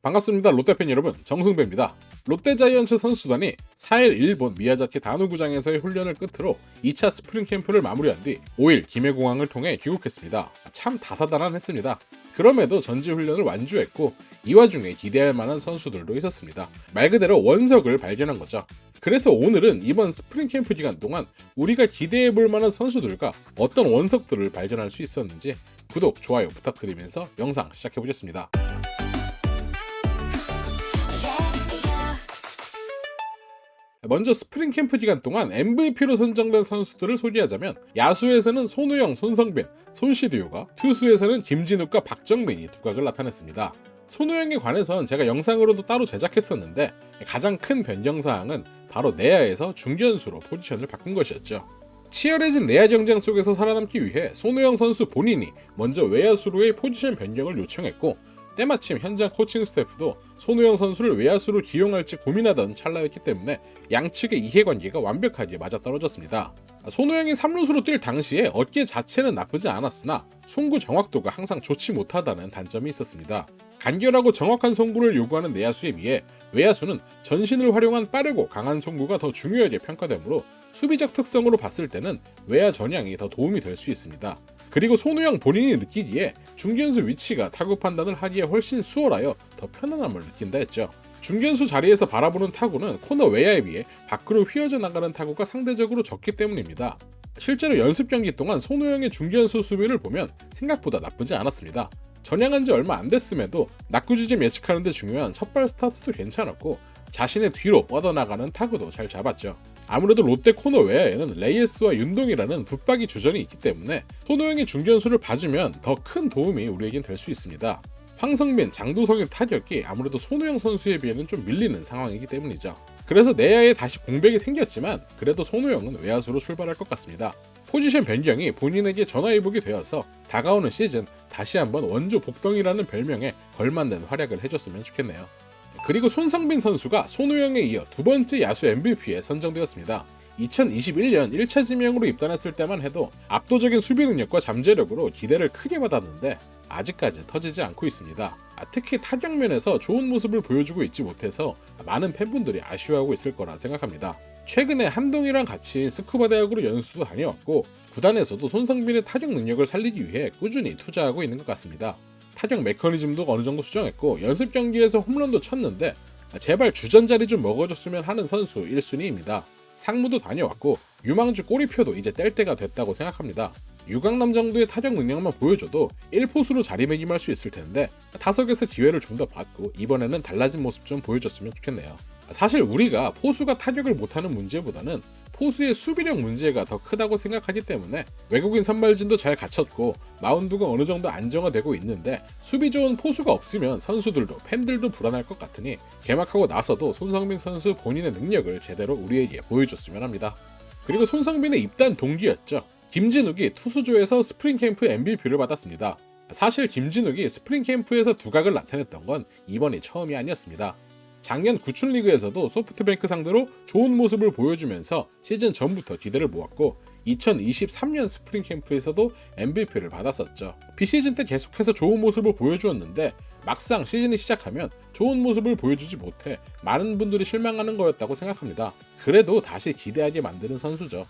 반갑습니다. 롯데팬 여러분, 정승배입니다. 롯데자이언츠 선수단이 4일 일본 미야자키 다누구장에서의 훈련을 끝으로 2차 스프링 캠프를 마무리한 뒤 5일 김해공항을 통해 귀국했습니다. 참 다사다난했습니다. 그럼에도 전지 훈련을 완주했고 이 와중에 기대할 만한 선수들도 있었습니다. 말 그대로 원석을 발견한 거죠. 그래서 오늘은 이번 스프링 캠프 기간 동안 우리가 기대해 볼 만한 선수들과 어떤 원석들을 발견할 수 있었는지 구독, 좋아요 부탁드리면서 영상 시작해 보겠습니다. 먼저 스프링 캠프 기간 동안 MVP로 선정된 선수들을 소개하자면 야수에서는 손우영, 손성빈, 손시드요가, 투수에서는 김진욱과 박정민이 두각을 나타냈습니다. 손우영에 관해선 제가 영상으로도 따로 제작했었는데 가장 큰 변경사항은 바로 내야에서 중견수로 포지션을 바꾼 것이었죠. 치열해진 내야 경쟁 속에서 살아남기 위해 손우영 선수 본인이 먼저 외야수로의 포지션 변경을 요청했고 때마침 현장 코칭 스태프도 손우영 선수를 외야수로 기용할지 고민하던 찰나였기 때문에 양측의 이해관계가 완벽하게 맞아떨어졌습니다. 손우영이 3루수로 뛸 당시에 어깨 자체는 나쁘지 않았으나 송구 정확도가 항상 좋지 못하다는 단점이 있었습니다. 간결하고 정확한 송구를 요구하는 내야수에 비해 외야수는 전신을 활용한 빠르고 강한 송구가 더 중요하게 평가되므로 수비적 특성으로 봤을 때는 외야 전향이 더 도움이 될 수 있습니다. 그리고 손우영 본인이 느끼기에 중견수 위치가 타구 판단을 하기에 훨씬 수월하여 더 편안함을 느낀다 했죠. 중견수 자리에서 바라보는 타구는 코너 외야에 비해 밖으로 휘어져 나가는 타구가 상대적으로 적기 때문입니다. 실제로 연습 경기 동안 손우영의 중견수 수비를 보면 생각보다 나쁘지 않았습니다. 전향한 지 얼마 안 됐음에도 낙구지점 예측하는 데 중요한 첫발 스타트도 괜찮았고 자신의 뒤로 뻗어나가는 타구도 잘 잡았죠. 아무래도 롯데 코너 외야에는 레이에스와 윤동이라는 붙박이 주전이 있기 때문에 손호영의 중견수를 봐주면 더 큰 도움이 우리에겐 될 수 있습니다. 황성민, 장도성의 타격이 아무래도 손호영 선수에 비해는 좀 밀리는 상황이기 때문이죠. 그래서 내야에 다시 공백이 생겼지만 그래도 손호영은 외야수로 출발할 것 같습니다. 포지션 변경이 본인에게 전화위복이 되어서 다가오는 시즌 다시 한번 원조 복덩이라는 별명에 걸맞는 활약을 해줬으면 좋겠네요. 그리고 손성빈 선수가 손우영에 이어 두 번째 야수 MVP에 선정되었습니다. 2021년 1차 지명으로 입단했을 때만 해도 압도적인 수비 능력과 잠재력으로 기대를 크게 받았는데 아직까지 터지지 않고 있습니다. 특히 타격면에서 좋은 모습을 보여주고 있지 못해서 많은 팬분들이 아쉬워하고 있을 거라 생각합니다. 최근에 한동이랑 같이 스쿠버 대학으로 연수도 다녀왔고 구단에서도 손성빈의 타격 능력을 살리기 위해 꾸준히 투자하고 있는 것 같습니다. 타격 메커니즘도 어느 정도 수정했고 연습 경기에서 홈런도 쳤는데 제발 주전 자리 좀 먹어줬으면 하는 선수 1순위입니다. 상무도 다녀왔고 유망주 꼬리표도 이제 뗄 때가 됐다고 생각합니다. 유강남 정도의 타격 능력만 보여줘도 1포수로 자리매김할 수 있을 텐데 타석에서 기회를 좀 더 받고 이번에는 달라진 모습 좀 보여줬으면 좋겠네요. 사실 우리가 포수가 타격을 못하는 문제보다는 포수의 수비력 문제가 더 크다고 생각하기 때문에 외국인 선발진도 잘 갖췄고 마운드가 어느 정도 안정화되고 있는데 수비 좋은 포수가 없으면 선수들도 팬들도 불안할 것 같으니 개막하고 나서도 손성빈 선수 본인의 능력을 제대로 우리에게 보여줬으면 합니다. 그리고 손성빈의 입단 동기였죠. 김진욱이 투수조에서 스프링 캠프 MVP를 받았습니다. 사실 김진욱이 스프링 캠프에서 두각을 나타냈던 건 이번이 처음이 아니었습니다. 작년 구춘리그에서도 소프트뱅크 상대로 좋은 모습을 보여주면서 시즌 전부터 기대를 모았고 2023년 스프링 캠프에서도 MVP를 받았었죠. 비시즌 때 계속해서 좋은 모습을 보여주었는데 막상 시즌이 시작하면 좋은 모습을 보여주지 못해 많은 분들이 실망하는 거였다고 생각합니다. 그래도 다시 기대하게 만드는 선수죠.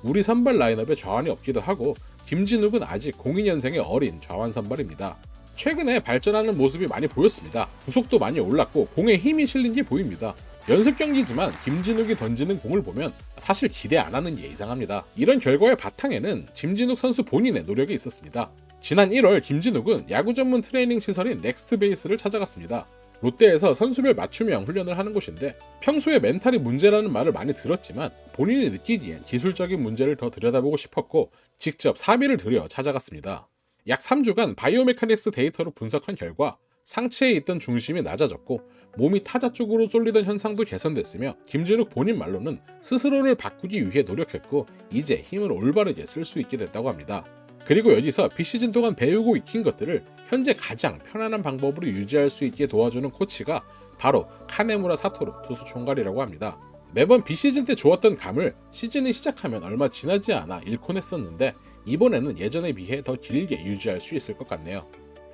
우리 선발 라인업에 좌완이 없기도 하고 김진욱은 아직 02년생의 어린 좌완 선발입니다. 최근에 발전하는 모습이 많이 보였습니다. 구속도 많이 올랐고 공에 힘이 실린 게 보입니다. 연습 경기지만 김진욱이 던지는 공을 보면 사실 기대 안 하는 게 이상합니다. 이런 결과의 바탕에는 김진욱 선수 본인의 노력이 있었습니다. 지난 1월 김진욱은 야구 전문 트레이닝 시설인 넥스트 베이스를 찾아갔습니다. 롯데에서 선수별 맞춤형 훈련을 하는 곳인데 평소에 멘탈이 문제라는 말을 많이 들었지만 본인이 느끼기엔 기술적인 문제를 더 들여다보고 싶었고 직접 사비를 들여 찾아갔습니다. 약 3주간 바이오메카닉스 데이터로 분석한 결과 상체에 있던 중심이 낮아졌고 몸이 타자 쪽으로 쏠리던 현상도 개선됐으며 김진욱 본인 말로는 스스로를 바꾸기 위해 노력했고 이제 힘을 올바르게 쓸 수 있게 됐다고 합니다. 그리고 여기서 비시즌 동안 배우고 익힌 것들을 현재 가장 편안한 방법으로 유지할 수 있게 도와주는 코치가 바로 카네무라 사토루 투수 총괄이라고 합니다. 매번 비시즌 때 좋았던 감을 시즌이 시작하면 얼마 지나지 않아 잃곤 했었는데 이번에는 예전에 비해 더 길게 유지할 수 있을 것 같네요.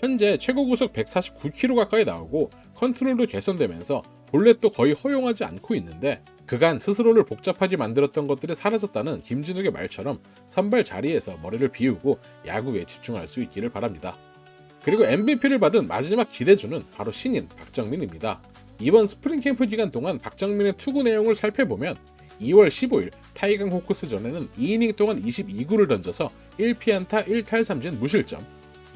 현재 최고 구속 149km 가까이 나오고 컨트롤도 개선되면서 볼넷도 거의 허용하지 않고 있는데, 그간 스스로를 복잡하게 만들었던 것들이 사라졌다는 김진욱의 말처럼 선발 자리에서 머리를 비우고 야구에 집중할 수 있기를 바랍니다. 그리고 MVP를 받은 마지막 기대주는 바로 신인 박정민입니다. 이번 스프링 캠프 기간 동안 박정민의 투구 내용을 살펴보면 2월 15일 타이강 호크스전에는 2이닝 동안 22구를 던져서 1피안타 1탈삼진 무실점,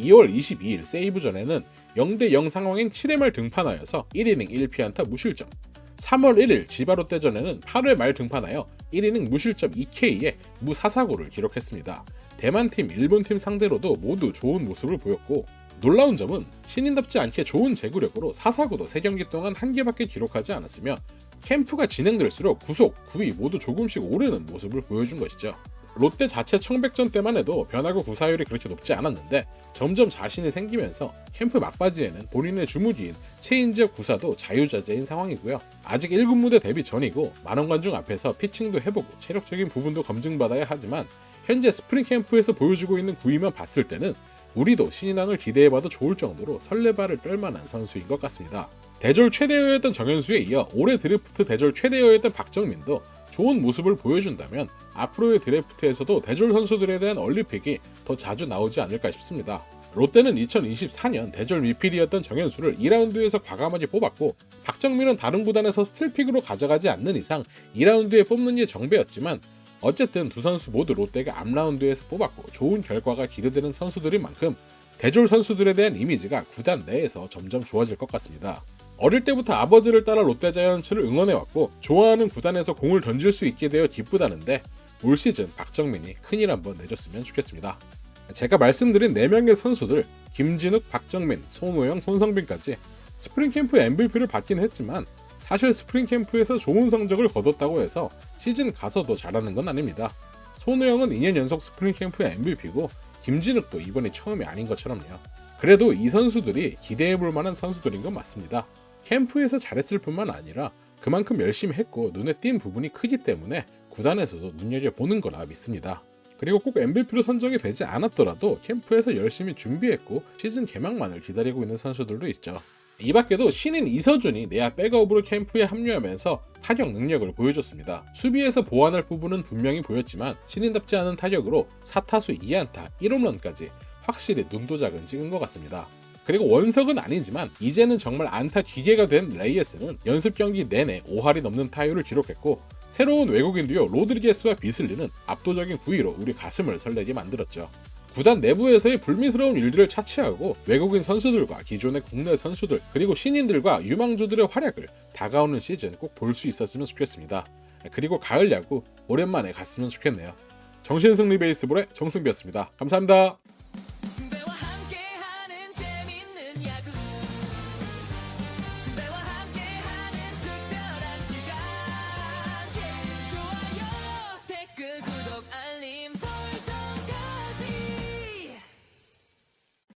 2월 22일 세이브전에는 0대0 상황인 7회 말 등판하여서 1이닝 1피안타 무실점, 3월 1일 지바롯데전에는 8회 말 등판하여 1이닝 무실점 2K에 무사사구를 기록했습니다. 대만팀, 일본팀 상대로도 모두 좋은 모습을 보였고, 놀라운 점은 신인답지 않게 좋은 제구력으로 사사구도 3경기 동안 1개밖에 기록하지 않았으며 캠프가 진행될수록 구속, 구위 모두 조금씩 오르는 모습을 보여준 것이죠. 롯데 자체 청백전 때만 해도 변화구 구사율이 그렇게 높지 않았는데 점점 자신이 생기면서 캠프 막바지에는 본인의 주무기인 체인지업 구사도 자유자재인 상황이고요. 아직 1군 무대 데뷔 전이고 많은 관중 앞에서 피칭도 해보고 체력적인 부분도 검증받아야 하지만 현재 스프링 캠프에서 보여주고 있는 구위만 봤을 때는 우리도 신인왕을 기대해봐도 좋을 정도로 설레발을 떨만한 선수인 것 같습니다. 대졸 최대여였던 정현수에 이어 올해 드래프트 대졸 최대여였던 박정민도 좋은 모습을 보여준다면 앞으로의 드래프트에서도 대졸 선수들에 대한 얼리픽이 더 자주 나오지 않을까 싶습니다. 롯데는 2024년 대졸 미필이었던 정현수를 2라운드에서 과감하게 뽑았고, 박정민은 다른 구단에서 스틸픽으로 가져가지 않는 이상 2라운드에 뽑는 게 정배였지만 어쨌든 두 선수 모두 롯데가 앞라운드에서 뽑았고 좋은 결과가 기대되는 선수들인 만큼 대졸 선수들에 대한 이미지가 구단 내에서 점점 좋아질 것 같습니다. 어릴 때부터 아버지를 따라 롯데자이언츠를 응원해왔고 좋아하는 구단에서 공을 던질 수 있게 되어 기쁘다는데 올 시즌 박정민이 큰일 한번 내줬으면 좋겠습니다. 제가 말씀드린 4명의 선수들 김진욱, 박정민, 손호영, 손성빈까지 스프링 캠프 MVP를 받긴 했지만 사실 스프링 캠프에서 좋은 성적을 거뒀다고 해서 시즌 가서도 잘하는 건 아닙니다. 손호영은 2년 연속 스프링 캠프의 MVP고 김진욱도 이번이 처음이 아닌 것처럼요. 그래도 이 선수들이 기대해볼 만한 선수들인 건 맞습니다. 캠프에서 잘했을 뿐만 아니라 그만큼 열심히 했고 눈에 띈 부분이 크기 때문에 구단에서도 눈여겨보는 거라 믿습니다. 그리고 꼭 MVP로 선정이 되지 않았더라도 캠프에서 열심히 준비했고 시즌 개막만을 기다리고 있는 선수들도 있죠. 이 밖에도 신인 이서준이 내야 백업으로 캠프에 합류하면서 타격 능력을 보여줬습니다. 수비에서 보완할 부분은 분명히 보였지만 신인답지 않은 타격으로 4타수 2안타 1홈런까지 확실히 눈도장은 찍은 것 같습니다. 그리고 원석은 아니지만 이제는 정말 안타 기계가 된 레이에스는 연습 경기 내내 5할이 넘는 타율을 기록했고, 새로운 외국인 듀오 로드리게스와 비슬리는 압도적인 구위로 우리 가슴을 설레게 만들었죠. 구단 내부에서의 불미스러운 일들을 차치하고 외국인 선수들과 기존의 국내 선수들 그리고 신인들과 유망주들의 활약을 다가오는 시즌 꼭 볼 수 있었으면 좋겠습니다. 그리고 가을 야구 오랜만에 갔으면 좋겠네요. 정신승리 베이스볼의 정승비였습니다. 감사합니다.